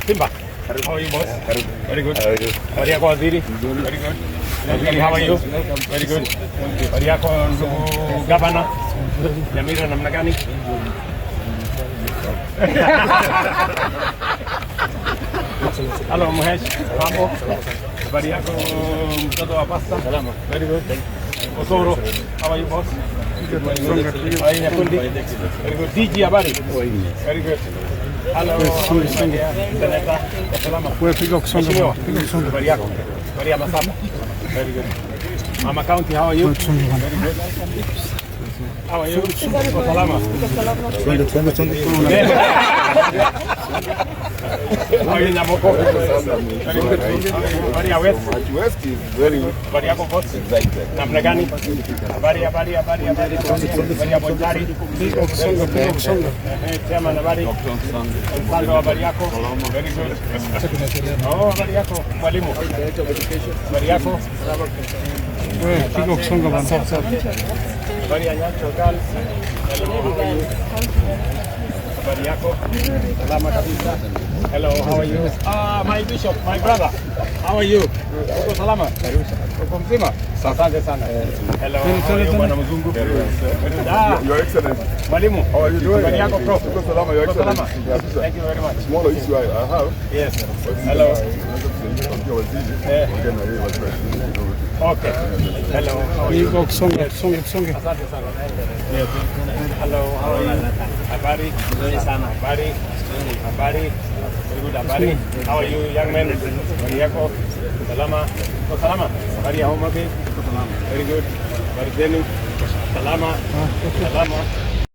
Simba, how are you, boss? Very good. Habari yako waziri? Very good. Waziri, how are you? Very good. Habari yako ndugu gavana? Nyamira namna gani? Hello Muhesh, mambo? Habari yako mtoto wa pasta? Salama. Very good. Osoro, how are you, boss? Very good. DG, habari? Very good. Hello. Seneta, salama. Wewe piga kusonga. Habari yako? Habari ya Masaba? Very good. Mama County, how are you? Very good. How are you? Salama. How are you, Nyamoko? Very good. Habari ya West? West is very Habari yako boss? excited. Namna gani? Habari ya Bonjari. Chama na habari. Mfano habari yako? Very good. Oh, habari yako mwalimu. Habari yako? Wewe piga kusonga bana. Habari ya Nyacho Gal. Habari yako? Salama kabisa. Hello, how are you? My bishop, my brother. How are you? Uko salama? Uko mzima? Asante sana. Hello, how are you bwana mzungu? Your Excellency. Mwalimu. How are you doing? Habari yako prof? Uko salama, Your Excellency. Thank you very much. Smaller issue I have. Yes. Hello. Okay. Hello, how are you? Piga kusonga. Asante sana. Yes. Hello, how are you? Habari? Nzuri sana. Habari? Very good, habari. How are you, young man? Habari yako? Salama? Uko salama? Habari ya Homa Bay? Very good. Habari zenu? Salama?